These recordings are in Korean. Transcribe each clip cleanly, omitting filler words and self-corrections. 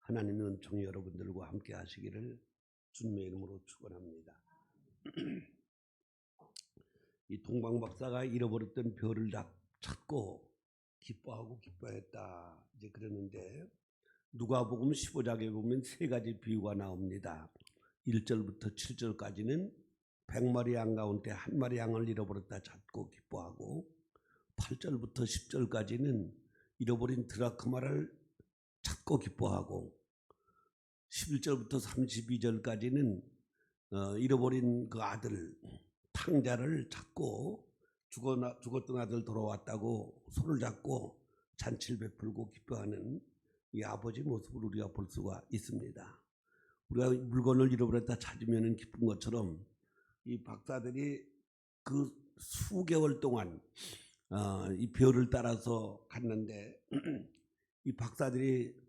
하나님의 은총이 여러분들과 함께 하시기를 주님의 이름으로 축원합니다. 이 동방 박사가 잃어버렸던 별을 찾고 기뻐하고 기뻐했다. 이제 그러는데 누가복음 15장에 보면 세 가지 비유가 나옵니다. 1절부터 7절까지는 100마리 양 가운데 한 마리 양을 잃어버렸다 찾고 기뻐하고, 8절부터 10절까지는 잃어버린 드라크마를 찾고 기뻐하고, 11절부터 32절까지는 잃어버린 그 아들 탕자를 찾고 죽었던 아들 돌아왔다고 손을 잡고 잔치를 베풀고 기뻐하는 이 아버지 모습을 우리가 볼 수가 있습니다. 우리가 물건을 잃어버렸다 찾으면 기쁜 것처럼 이 박사들이 그 수개월 동안 이 별을 따라서 갔는데 이 박사들이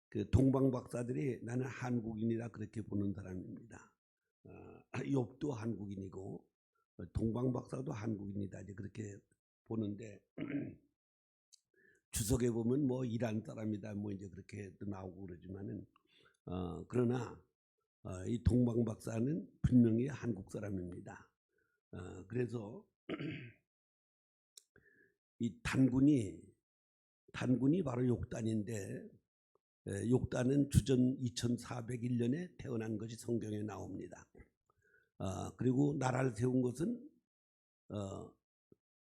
그 동방 박사들이 나는 한국인이라 그렇게 보는 사람입니다. 욥도 한국인이고 동방 박사도 한국인이다 이제 그렇게 보는데 주석에 보면 뭐 이란 사람이다 뭐 이제 그렇게 나오고 그러지만은 그러나 이 동방 박사는 분명히 한국 사람입니다. 그래서 이 단군이 바로 욕단인데, 욕단은 주전 2401년에 태어난 것이 성경에 나옵니다. 그리고 나라를 세운 것은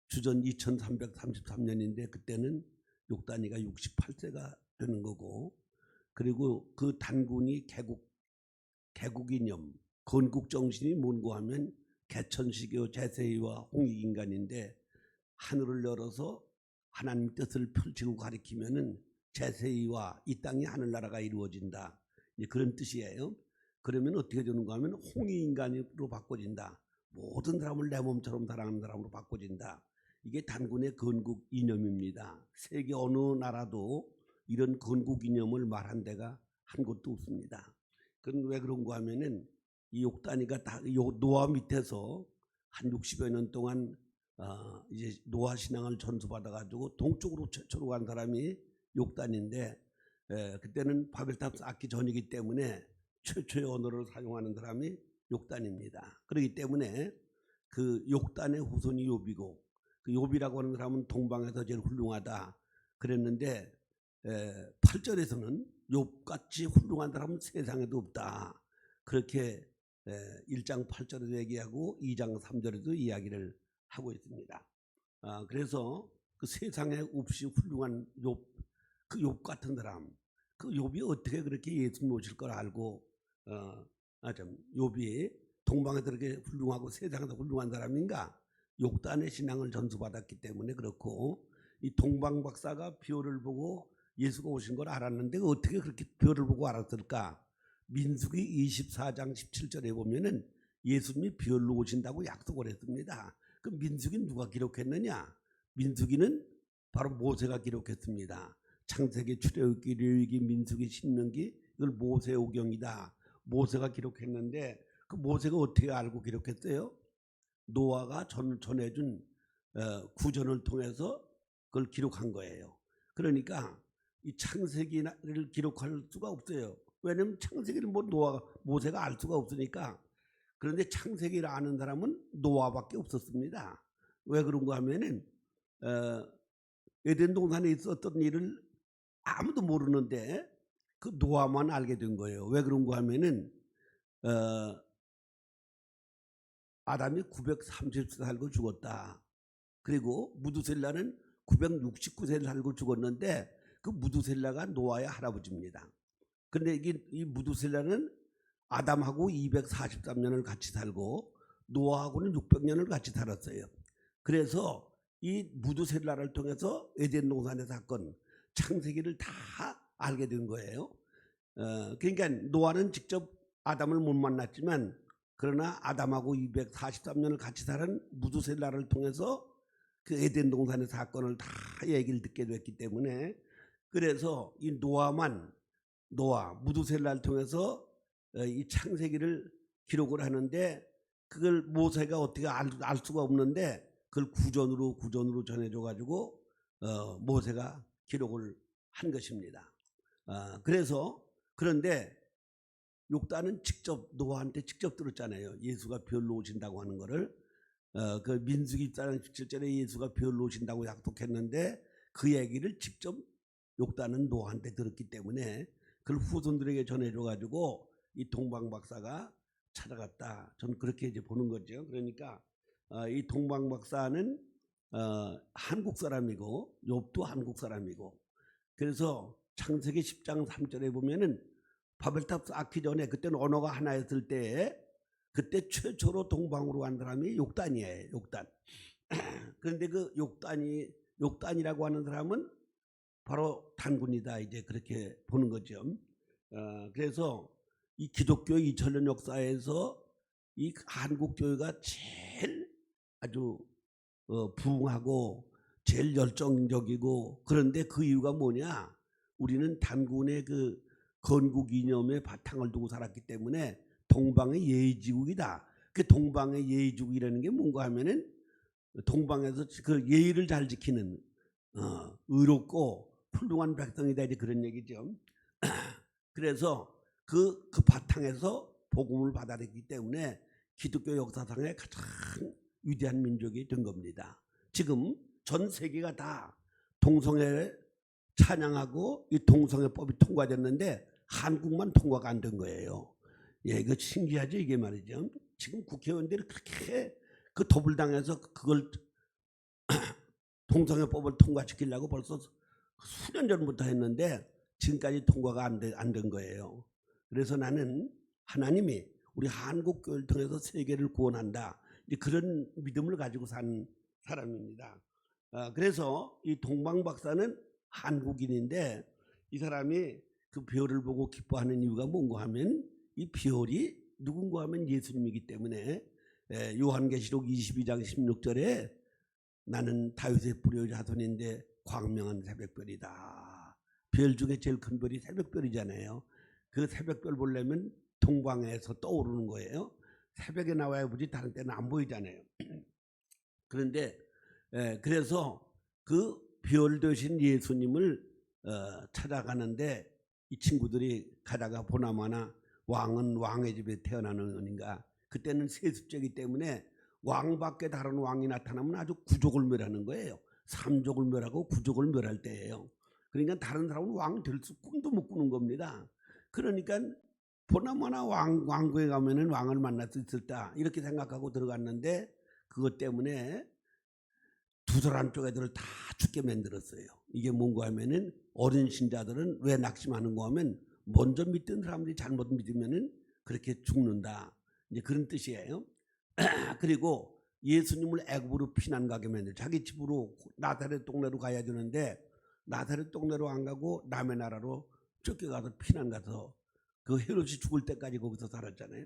주전 2333년인데 그때는 욕단이가 68세가 되는 거고, 그리고 그 단군이 개국이념, 건국 정신이 뭔고 하면 개천시교 제세의와 홍익인간인데, 하늘을 열어서 하나님 뜻을 펼치고 가리키면은 제세의와 이 땅이 하늘나라가 이루어진다. 그런 뜻이에요. 그러면 어떻게 되는가 하면 홍익인간으로 바꿔진다. 모든 사람을 내 몸처럼 사랑하는 사람으로 바꿔진다. 이게 단군의 건국 이념입니다. 세계 어느 나라도 이런 건국 이념을 말한 데가 한 곳도 없습니다. 그건 왜 그런가 하면은 이 욕단이가 다 노아 밑에서 한 60여 년 동안 이제 노아 신앙을 전수받아 가지고 동쪽으로 최초로 간 사람이 욕단인데, 그때는 바벨탑 쌓기 전이기 때문에 최초의 언어를 사용하는 사람이 욕단입니다. 그렇기 때문에 그 욕단의 후손이 욥이고, 그 욥이라고 하는 사람은 동방에서 제일 훌륭하다 그랬는데 8절에서는 욥같이 훌륭한 사람은 세상에도 없다. 그렇게 1장 8절에도 얘기하고 2장 3절에도 이야기를 하고 있습니다. 그래서 그 세상에 없이 훌륭한 욥, 그 욥 같은 사람, 그 욥이 어떻게 그렇게 예수 모실 걸 알고 욥이 동방에서 그렇게 훌륭하고 세상에서 훌륭한 사람인가? 욕단의 신앙을 전수받았기 때문에 그렇고, 이 동방 박사가 별을 보고 예수가 오신 걸 알았는데 어떻게 그렇게 별을 보고 알았을까? 민수기 24장 17절에 보면은 예수님이 별로 오신다고 약속을 했습니다. 그 민수기는 누가 기록했느냐? 민수기는 바로 모세가 기록했습니다. 창세기, 출애굽기, 레위기, 민수기, 신명기, 이걸 모세오경이다. 모세가 기록했는데 그 모세가 어떻게 알고 기록했어요? 노아가 전해준 구전을 통해서 그걸 기록한 거예요. 그러니까 이 창세기를 기록할 수가 없어요. 왜냐하면 창세기를 모세가 알 수가 없으니까. 그런데 창세기를 아는 사람은 노아밖에 없었습니다. 왜 그런가 하면은 에덴 동산에 있었던 일을 아무도 모르는데 그 노아만 알게 된 거예요. 왜 그런가 하면은 아담이 930세 살고 죽었다. 그리고 무두셀라는 969세 살고 죽었는데 그 무두셀라가 노아의 할아버지입니다. 그런데 이 무두셀라는 아담하고 243년을 같이 살고 노아하고는 600년을 같이 살았어요. 그래서 이 무두셀라를 통해서 에덴 동산의 사건, 창세기를 다 알게 된 거예요. 그러니까 노아는 직접 아담을 못 만났지만, 그러나 아담하고 243년을 같이 살은 무두셀라를 통해서 그 에덴 동산의 사건을 다 얘기를 듣게 됐기 때문에, 그래서 이 노아, 무두셀라를 통해서 이 창세기를 기록을 하는데, 그걸 모세가 어떻게 알 수가 없는데 그걸 구전으로 전해줘 가지고 모세가 기록을 한 것입니다. 그래서 그런데 욕단은 직접 노아한테 직접 들었잖아요. 예수가 별로 오신다고 하는 거를. 그 민수기 1장 17절에 예수가 별로 오신다고 약속했는데 그 얘기를 직접 욕단은 노아한테 들었기 때문에 그걸 후손들에게 전해줘 가지고 이 동방박사가 찾아갔다. 저는 그렇게 이제 보는 거죠. 그러니까 이 동방박사는 한국 사람이고 욥도 한국 사람이고, 그래서 창세기 10장 3절에 보면은 바벨탑 쌓기 전에 그때는 언어가 하나였을 때 그때 최초로 동방으로 간 사람이 욕단이에요. 욕단. 그런데 그 욕단이라고 하는 사람은 바로 단군이다. 이제 그렇게 보는 거죠. 그래서 이 기독교 2000년 역사에서 이 한국 교회가 제일 아주 부흥하고 제일 열정적이고, 그런데 그 이유가 뭐냐? 우리는 단군의 그 건국 이념에 바탕을 두고 살았기 때문에 동방의 예의지국이다. 그 동방의 예의지국이라는 게 뭔가 하면은 동방에서 그 예의를 잘 지키는 의롭고 훌륭한 백성이다, 이제 그런 얘기죠. 그래서 그 바탕에서 복음을 받아들이기 때문에 기독교 역사상의 가장 위대한 민족이 된 겁니다. 지금 전 세계가 다 동성애 찬양하고 이 동성애법이 통과됐는데 한국만 통과가 안 된 거예요. 예, 이거 신기하죠, 이게 말이죠. 지금 국회의원들이 그렇게 그 더불당에서 그걸 동성애법을 통과시키려고 벌써 수년 전부터 했는데 지금까지 통과가 안 된 거예요. 그래서 나는 하나님이 우리 한국 교회를 통해서 세계를 구원한다, 이제 그런 믿음을 가지고 산 사람입니다. 그래서 이 동방박사는 한국인인데 이 사람이 그 별을 보고 기뻐하는 이유가 뭔가 하면 이 별이 누군가 하면 예수님이기 때문에 요한계시록 22장 16절에 나는 다윗의 뿌리 자손인데 광명한 새벽별이다. 별 중에 제일 큰 별이 새벽별이잖아요. 그 새벽별 보려면 동방에서 떠오르는 거예요. 새벽에 나와야 보지 다른 때는 안 보이잖아요. 그런데 그래서 그 별 되신 예수님을 찾아가는데 이 친구들이 가다가 보나마나 왕은 왕의 집에 태어나는 언인가, 그때는 세습제이기 때문에 왕밖에 다른 왕이 나타나면 아주 구족을 멸하는 거예요. 삼족을 멸하고 구족을 멸할 때예요. 그러니까 다른 사람은 왕 될 수 꿈도 못 꾸는 겁니다. 그러니까 보나마나 왕궁에 가면은 왕을 만날 수 있을까 이렇게 생각하고 들어갔는데 그것 때문에 두 사람 쪽 애들을 다 죽게 만들었어요. 이게 뭔가 하면은 어린 신자들은 왜 낙심하는가 하면 먼저 믿던 사람들이 잘못 믿으면은 그렇게 죽는다, 이제 그런 뜻이에요. 그리고 예수님을 애굽으로 피난 가게 만들, 자기 집으로 나사렛 동네로 가야 되는데 나사렛 동네로 안 가고 남의 나라로 쫓겨가서 피난 가서 그 헤롯이 죽을 때까지 거기서 살았잖아요.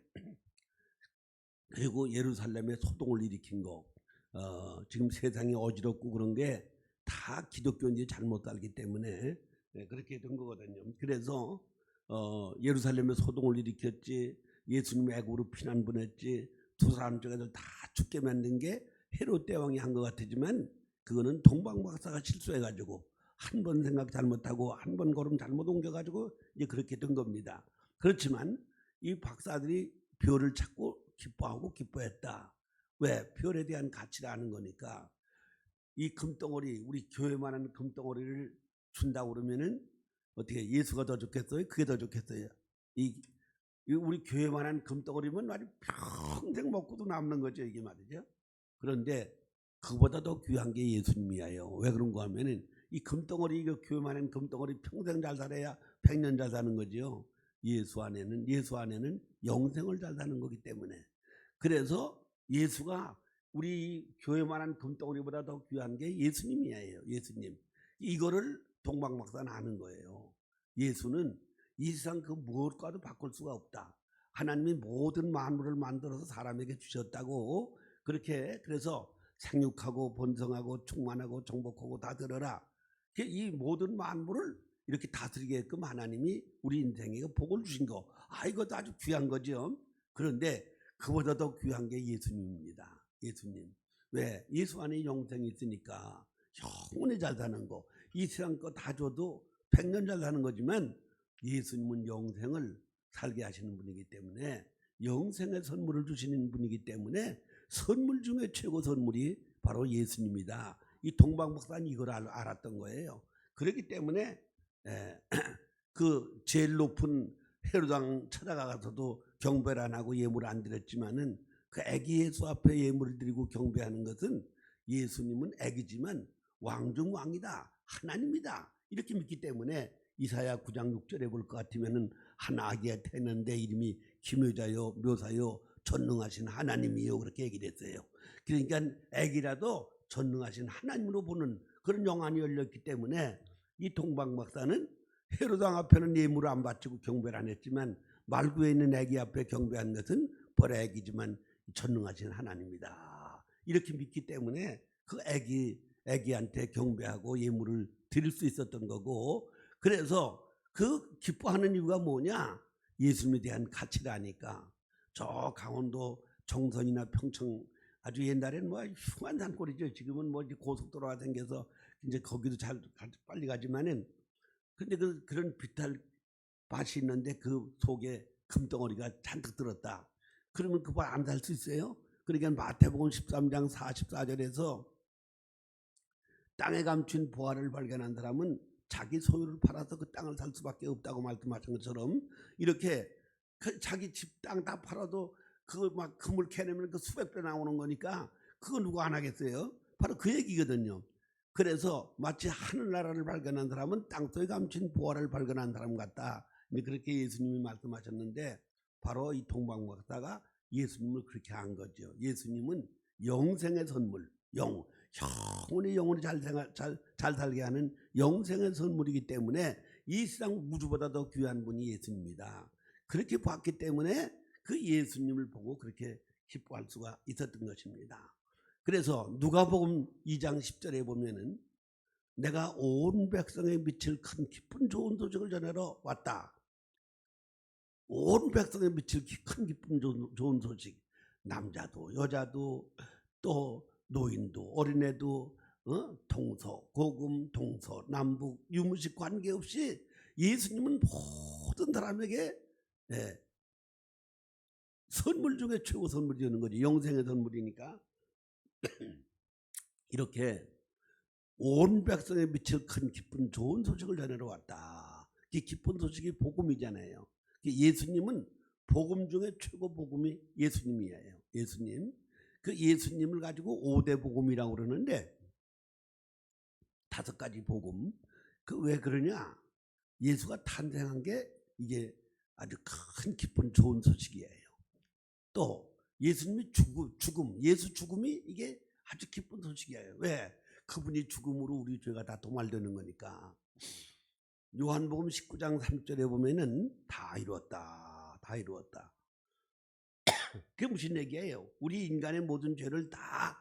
그리고 예루살렘에 소동을 일으킨 거, 지금 세상이 어지럽고 그런 게 다 기독교인들이 잘못 살기 때문에 그렇게 된 거거든요. 그래서 예루살렘에 소동을 일으켰지, 예수님 애굽으로 피난 보냈지, 두 사람 쪽에서 다 죽게 만든 게 헤롯 대왕이 한 것 같지만 그거는 동방박사가 실수해가지고 한 번 생각 잘못하고 한 번 걸음 잘못 옮겨가지고 이제 그렇게 된 겁니다. 그렇지만 이 박사들이 별을 찾고 기뻐하고 기뻐했다. 왜? 별에 대한 가치를 아는 거니까. 이 금덩어리, 우리 교회만한 금덩어리를 준다고 그러면은 어떻게 예수가 더 좋겠어요? 그게 더 좋겠어요? 이 우리 교회만한 금덩어리면 아주 평생 먹고도 남는 거죠, 이게 말이죠. 그런데 그보다 더 귀한 게 예수님이에요. 왜 그런가 하면은 이 금덩어리, 이거 교회만한 금덩어리 평생 잘 살아야 100년 잘 사는 거죠. 예수 안에는 영생을 잘 사는 거기 때문에. 그래서 예수가 우리 교회만한 금덩어리보다 더 귀한 게 예수님이에요. 예수님. 이거를 동방박사는 아는 거예요. 예수는 이 세상 그 무엇과도 바꿀 수가 없다. 하나님이 모든 만물을 만들어서 사람에게 주셨다고, 그렇게. 그래서 생육하고 번성하고 충만하고 정복하고 다 들어라. 이 모든 만물을 이렇게 다스리게끔 하나님이 우리 인생에 복을 주신 거, 이것도 아주 귀한 거죠. 그런데 그보다 더 귀한 게 예수님입니다. 예수님. 왜? 예수 안에 영생이 있으니까 영원히 잘 사는 거. 이 세상 거 다 줘도 100년 잘 사는 거지만 예수님은 영생을 살게 하시는 분이기 때문에 영생의 선물을 주시는 분이기 때문에 선물 중에 최고 선물이 바로 예수님이다. 이 동방박사는 이걸 알았던 거예요. 그렇기 때문에 그 제일 높은 헤로당 찾아가서도 경배를 안 하고 예물을 안 드렸지만은 그 아기 예수 앞에 예물을 드리고 경배하는 것은 예수님은 아기지만 왕중왕이다, 하나님이다 이렇게 믿기 때문에 이사야 9장 6절에 볼 것 같으면은 한 아기가 태어났는데 이름이 기묘자요 묘사요 전능하신 하나님이요 그렇게 얘기를 했어요. 그러니까 아기라도 전능하신 하나님으로 보는 그런 영안이 열렸기 때문에 이 동방박사는 헤로당 앞에는 예물을 안 바치고 경배를 안 했지만 말구에 있는 아기 앞에 경배한 것은 벌의 아기지만 전능하신 하나님이다 이렇게 믿기 때문에 그 아기한테 경배하고 예물을 드릴 수 있었던 거고, 그래서 그 기뻐하는 이유가 뭐냐, 예수님에 대한 가치를 아니까. 저 강원도 정선이나 평청 아주 옛날에는 뭐 흉한 산골이죠. 지금은 뭐 고속도로가 생겨서 이제 거기도 잘 빨리 가지만은, 근데 그런 비탈 밭이 있는데 그 속에 금덩어리가 잔뜩 들었다. 그러면 그 밭 안 살 수 있어요? 그러니까 마태복음 13장 44절에서 땅에 감춘 보화를 발견한 사람은 자기 소유를 팔아서 그 땅을 살 수밖에 없다고 말씀하신 것처럼 이렇게 자기 집 땅 다 팔아도 그거 막 금을 캐내면 그 수백 배 나오는 거니까 그거 누구 안 하겠어요? 바로 그 얘기거든요. 그래서 마치 하늘나라를 발견한 사람은 땅속에 감춘 보화를 발견한 사람 같다. 그렇게 예수님이 말씀하셨는데 바로 이 동방박사가 예수님을 그렇게 한 거죠. 예수님은 영생의 선물, 영원히 잘 살게 하는 영생의 선물이기 때문에 이 세상 우주보다 더 귀한 분이 예수님입니다. 그렇게 봤기 때문에 그 예수님을 보고 그렇게 기뻐할 수가 있었던 것입니다. 그래서 누가복음 2장 10절에 보면은 내가 온 백성에 미칠 큰 기쁜 좋은 소식을 전하러 왔다. 온 백성에 미칠 큰 기쁜 좋은 소식. 남자도 여자도 또 노인도 어린애도 동서 고금 동서 남북 유무식 관계없이 예수님은 모든 사람에게 선물 중에 최고 선물이 되는 거지. 영생의 선물이니까. 이렇게 온 백성에 미칠 큰 기쁜 좋은 소식을 전하러 왔다. 이 기쁜 소식이 복음이잖아요. 예수님은 복음 중에 최고 복음이 예수님이에요. 예수님. 그 예수님을 가지고 5대 복음이라고 그러는데 5가지 복음. 그 왜 그러냐? 예수가 탄생한 게 이게 아주 큰 기쁜 좋은 소식이에요. 또 예수님이 죽음, 예수 죽음이 이게 아주 기쁜 소식이에요. 왜? 그분이 죽음으로 우리 죄가 다 도말되는 거니까. 요한복음 19장 3절에 보면은 다 이루었다. 다 이루었다. 그게 무슨 얘기예요? 우리 인간의 모든 죄를 다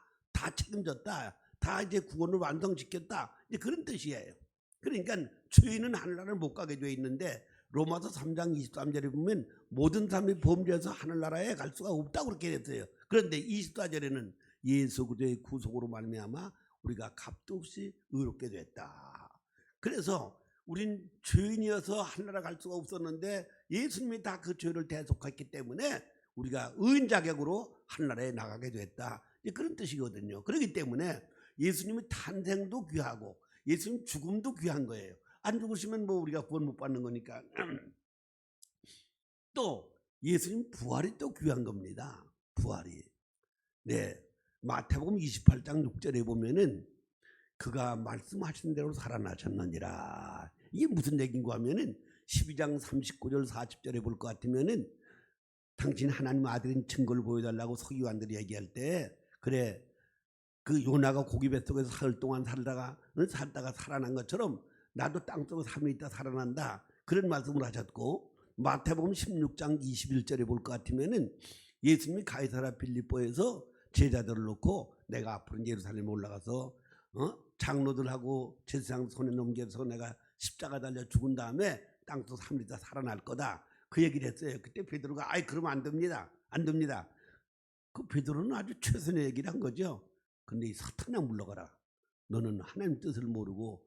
책임졌다. 다 이제 구원을 완성시켰다. 이제 그런 뜻이에요. 그러니까 죄인은 하늘나라를 못 가게 돼 있는데 로마서 3장 23절에 보면 모든 사람이 범죄해서 하늘나라에 갈 수가 없다고 그렇게 했어요. 그런데 24절에는 예수 그리스도의 구속으로 말미암아 우리가 값도 없이 의롭게 됐다. 그래서 우린 죄인이어서 하늘나라 갈 수가 없었는데 예수님이 다 그 죄를 대속했기 때문에 우리가 의인 자격으로 하늘나라에 나가게 됐다. 그런 뜻이거든요. 그렇기 때문에 예수님의 탄생도 귀하고 예수님 죽음도 귀한 거예요. 안 죽으시면 뭐 우리가 구원 못 받는 거니까. 또 예수님 부활이 또 귀한 겁니다. 부활이. 네. 마태복음 28장 6절에 보면은 그가 말씀하신 대로 살아나셨느니라. 이게 무슨 얘기인가 하면은 12장 39절 40절에 볼 것 같으면은 당신 하나님 아들인 증거를 보여달라고 서기관들이 얘기할 때 그래 그 요나가 고기 뱃속에서 사흘 동안 살다가 살아난 것처럼 나도 땅속에 3일 있다 살아난다. 그런 말씀을 하셨고 마태복음 16장 21절에 볼 것 같으면은 예수님이 가이사랴 빌립보에서 제자들을 놓고 내가 앞으로 예루살렘에 올라가서 장로들하고 제사장 손에 넘겨서 내가 십자가 달려 죽은 다음에 땅속 3일 있다 살아날 거다. 그 얘기를 했어요. 그때 베드로가 아이 그러면 안 됩니다. 안 됩니다. 그 베드로는 아주 최선의 얘기를 한 거죠. 근데 이 사탄아 물러가라. 너는 하나님 뜻을 모르고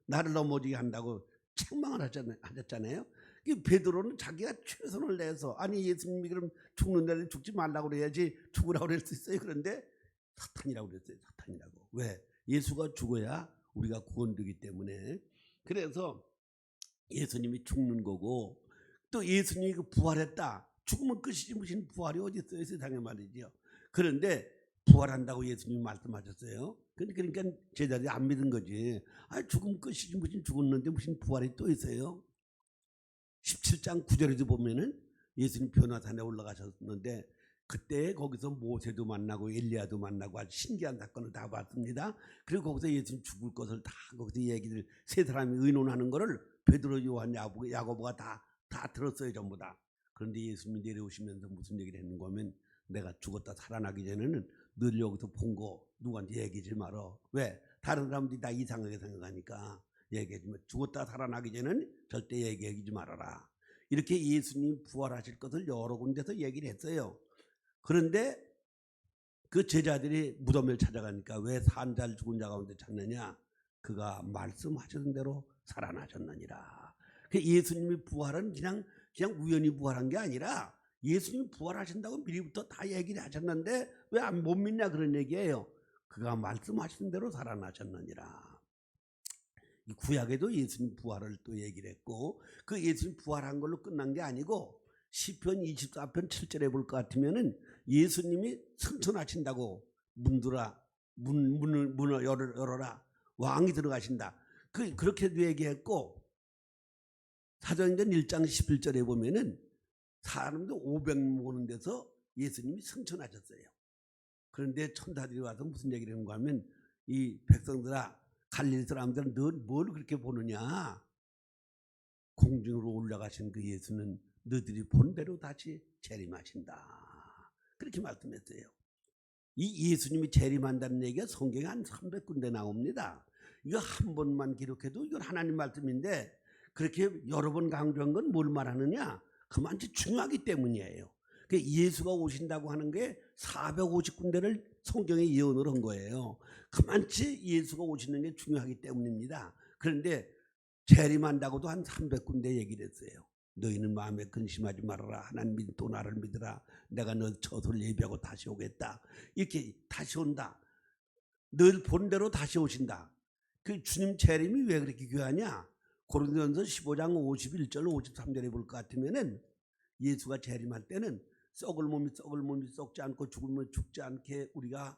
나를 넘어지게 한다고 책망을 하셨잖아요. 베드로는 자기가 최선을 내서 아니 예수님이 그럼 죽는 날에 죽지 말라고 그래야지 죽으라고 그럴 수 있어요. 그런데 사탄이라고 그랬어요. 사탄이라고. 왜? 예수가 죽어야 우리가 구원되기 때문에. 그래서 예수님이 죽는 거고 또 예수님이 부활했다. 죽으면 끝이지 무슨 부활이 어디 있어요 세상에 말이죠. 그런데 부활한다고 예수님이 말씀하셨어요. 그러니까 제자들이 안 믿은 거지. 아 죽으면 끝이지 무슨 죽었는데 무슨 부활이 또 있어요. 17장 9절에도 보면은 예수님 변화산에 올라가셨는데 그때 거기서 모세도 만나고 엘리야도 만나고 아주 신기한 사건을 다 봤습니다. 그리고 거기서 예수님 죽을 것을 다 거기서 얘기를 세 사람이 의논하는 거를 베드로, 요한, 야고보가 다 들었어요 전부 다. 그런데 예수님이 내려오시면서 무슨 얘기를 했는가 하면 내가 죽었다 살아나기 전에는 늘 여기서 본 거 누구한테 얘기하지 말어. 왜? 다른 사람들이 다 이상하게 생각하니까 얘기하지 마. 죽었다 살아나기 전에는 절대 얘기하지 말아라. 이렇게 예수님 부활하실 것을 여러 군데서 얘기를 했어요. 그런데 그 제자들이 무덤을 찾아가니까 왜 산 자 죽은 자 가운데 찾느냐? 그가 말씀하신 대로 살아나셨느니라. 예수님이 부활은 그냥 우연히 부활한 게 아니라 예수님이 부활하신다고 미리부터 다 얘기를 하셨는데 왜 못 믿냐 그런 얘기예요. 그가 말씀하신 대로 살아나셨느니라. 이 구약에도 예수님 부활을 또 얘기를 했고 그 예수님 부활한 걸로 끝난 게 아니고 시편 24편 7절에 볼 것 같으면은 예수님이 승천하신다고 문을 열어라 왕이 들어가신다. 그렇게도 얘기했고 사도행전 1장 11절에 보면은 사람들 500명 오는 데서 예수님이 승천하셨어요. 그런데 천사들이 와서 무슨 얘기를 하는가 하면 이 백성들아 갈릴리 사람들은 너 뭘 그렇게 보느냐? 공중으로 올라가신 그 예수는 너희들이 본 대로 다시 재림하신다. 그렇게 말씀했어요. 이 예수님이 재림한다는 얘기가 성경에 한 300군데 나옵니다. 이거 한 번만 기록해도 이건 하나님 말씀인데 그렇게 여러 번 강조한 건 뭘 말하느냐? 그만치 중요하기 때문이에요. 예수가 오신다고 하는 게 450군데를 성경에 예언을 한 거예요. 그만치 예수가 오시는 게 중요하기 때문입니다. 그런데 재림한다고도 한 300군데 얘기를 했어요. 너희는 마음에 근심하지 말아라. 하나님 또 나를 믿으라. 내가 너 처소를 예비하고 다시 오겠다. 이렇게 다시 온다. 늘 본대로 다시 오신다. 그 주님 재림이 왜 그렇게 귀하냐? 고린도전서 15장 51절 53절에 볼 것 같으면은 예수가 재림할 때는 썩을 몸이 썩지 않고 죽을 몸이 죽지 않게 우리가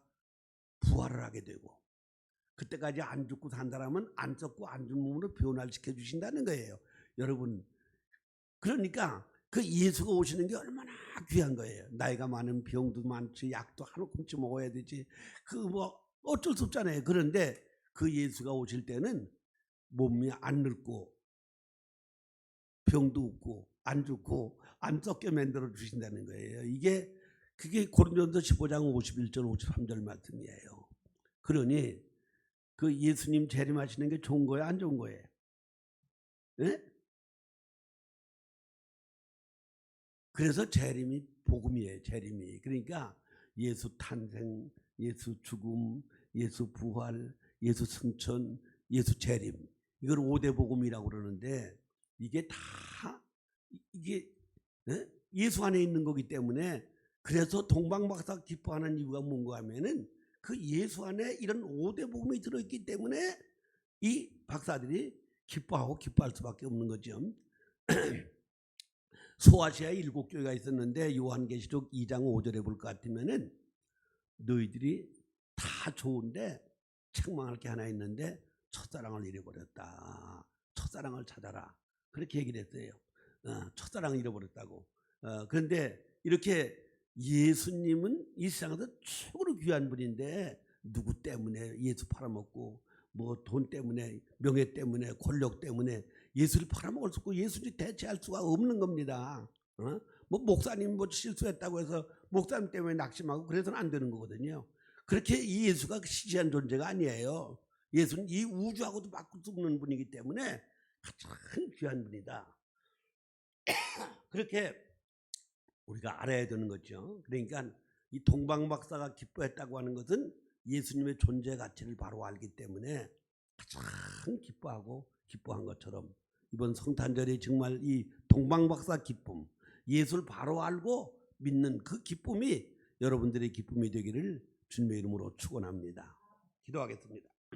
부활을 하게 되고 그때까지 안 죽고 산 사람은 안 썩고 안 죽은 몸으로 변화시켜 주신다는 거예요. 여러분 그러니까 그 예수가 오시는 게 얼마나 귀한 거예요. 나이가 많은 병도 많지 약도 한 움큼씩 먹어야 되지 그 뭐 어쩔 수 없잖아요. 그런데 그 예수가 오실 때는 몸이 안 늙고 병도 없고 안 죽고 안 썩게 만들어 주신다는 거예요. 그게 고린도전서 15장 51절 53절 말씀이에요. 그러니 그 예수님 재림하시는 게 좋은 거예요, 안 좋은 거예요? 네? 그래서 재림이 복음이에요. 재림이. 그러니까 예수 탄생, 예수 죽음, 예수 부활, 예수 승천, 예수 재림. 이걸 5대 복음이라고 그러는데 이게 다 예수 안에 있는 거기 때문에 그래서 동방박사 기뻐하는 이유가 뭔가 하면은 그 예수 안에 이런 5대 복음이 들어있기 때문에 이 박사들이 기뻐하고 기뻐할 수밖에 없는 거죠. 소아시아에 7교회가 있었는데 요한계시록 2장 5절에 볼 것 같으면은 너희들이 다 좋은데 책망할 게 하나 있는데 첫사랑을 잃어버렸다. 첫사랑을 찾아라. 그렇게 얘기를 했어요. 첫사랑을 잃어버렸다고. 그런데 이렇게 예수님은 이 세상에서 최고로 귀한 분인데 누구 때문에 예수 팔아먹고 뭐 돈 때문에 명예 때문에 권력 때문에 예수를 팔아먹을 수 없고 예수를 대체할 수가 없는 겁니다. 뭐 목사님 뭐 실수했다고 해서 목사님 때문에 낙심하고 그래서는 안 되는 거거든요. 그렇게 이 예수가 시시한 존재가 아니에요. 예수는 이 우주하고도 바꿀 수 없는 분이기 때문에 가장 귀한 분이다. 그렇게 우리가 알아야 되는 거죠. 그러니까 이 동방박사가 기뻐했다고 하는 것은 예수님의 존재 가치를 바로 알기 때문에 가장 기뻐한 것처럼 이번 성탄절에 정말 이 동방박사 기쁨, 예수를 바로 알고 믿는 그 기쁨이 여러분들의 기쁨이 되기를 주님의 이름으로 축원합니다. 기도하겠습니다.